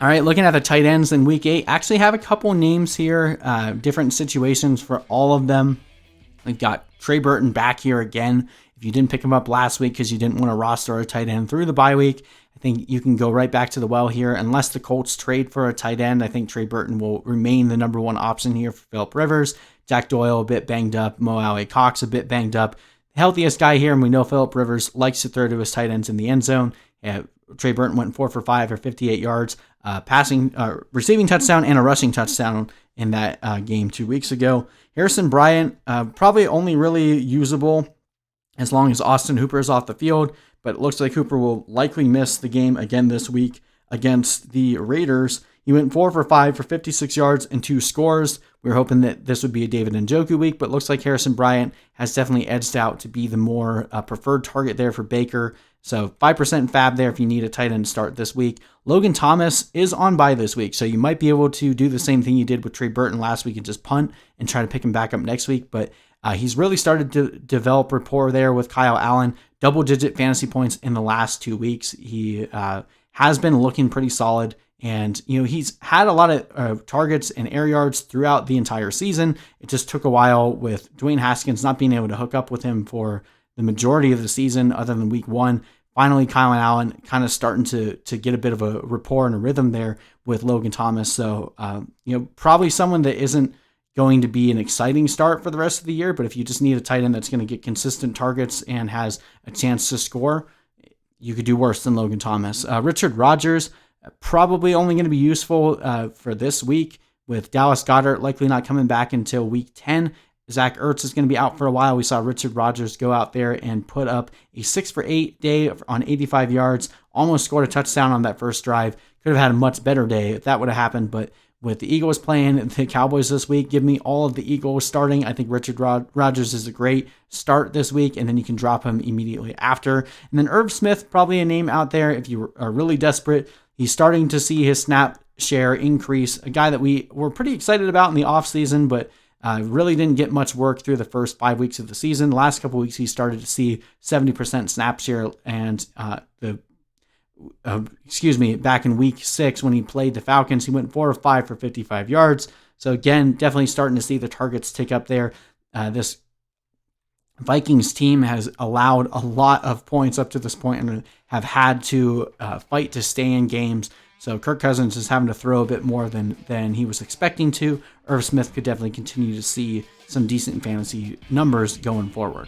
All right, looking at the tight ends in week 8, actually have a couple names here, different situations for all of them. We've got Trey Burton back here again. If you didn't pick him up last week because you didn't want to roster a tight end through the bye week, I think you can go right back to the well here. Unless the Colts trade for a tight end, I think Trey Burton will remain the number one option here for Phillip Rivers. Jack Doyle a bit banged up. Mo Alley-Cox a bit banged up. The healthiest guy here, and we know Phillip Rivers likes to throw to his tight ends in the end zone. Trey Burton went 4 for 5 for 58 yards, receiving touchdown and a rushing touchdown in that game 2 weeks ago. Harrison Bryant, probably only really usable as long as Austin Hooper is off the field, but it looks like Hooper will likely miss the game again this week against the Raiders. He went 4 for 5 for 56 yards and 2 scores. We were hoping that this would be a David Njoku week, but it looks like Harrison Bryant has definitely edged out to be the more preferred target there for Baker. So 5% fab there if you need a tight end start this week. Logan Thomas is on bye this week, so you might be able to do the same thing you did with Trey Burton last week and just punt and try to pick him back up next week. But he's really started to develop rapport there with Kyle Allen. Double-digit fantasy points in the last 2 weeks. He has been looking pretty solid. And, he's had a lot of targets and air yards throughout the entire season. It just took a while with Dwayne Haskins not being able to hook up with him for the majority of the season other than week 1. Finally, Kyle Allen kind of starting to get a bit of a rapport and a rhythm there with Logan Thomas. So, probably someone that isn't going to be an exciting start for the rest of the year. But if you just need a tight end that's going to get consistent targets and has a chance to score, you could do worse than Logan Thomas. Richard Rodgers, probably only going to be useful for this week with Dallas Goedert likely not coming back until week 10. Zach Ertz is going to be out for a while. We saw Richard Rodgers go out there and put up a 6 for 8 day on 85 yards, almost scored a touchdown on that first drive. Could have had a much better day if that would have happened, but with the Eagles playing the Cowboys this week, give me all of the Eagles starting. I think Richard Rodgers is a great start this week, and then you can drop him immediately after. And then Irv Smith, probably a name out there if you are really desperate. He's starting to see his snap share increase, a guy that we were pretty excited about in the offseason, but really didn't get much work through the first 5 weeks of the season. The last couple weeks, he started to see 70% snap share, and back in week 6 when he played the Falcons, he went 4 of 5 for 55 yards. So again, definitely starting to see the targets tick up there. This Vikings team has allowed a lot of points up to this point and have had to fight to stay in games. So Kirk Cousins is having to throw a bit more than he was expecting to. Irv Smith could definitely continue to see some decent fantasy numbers going forward.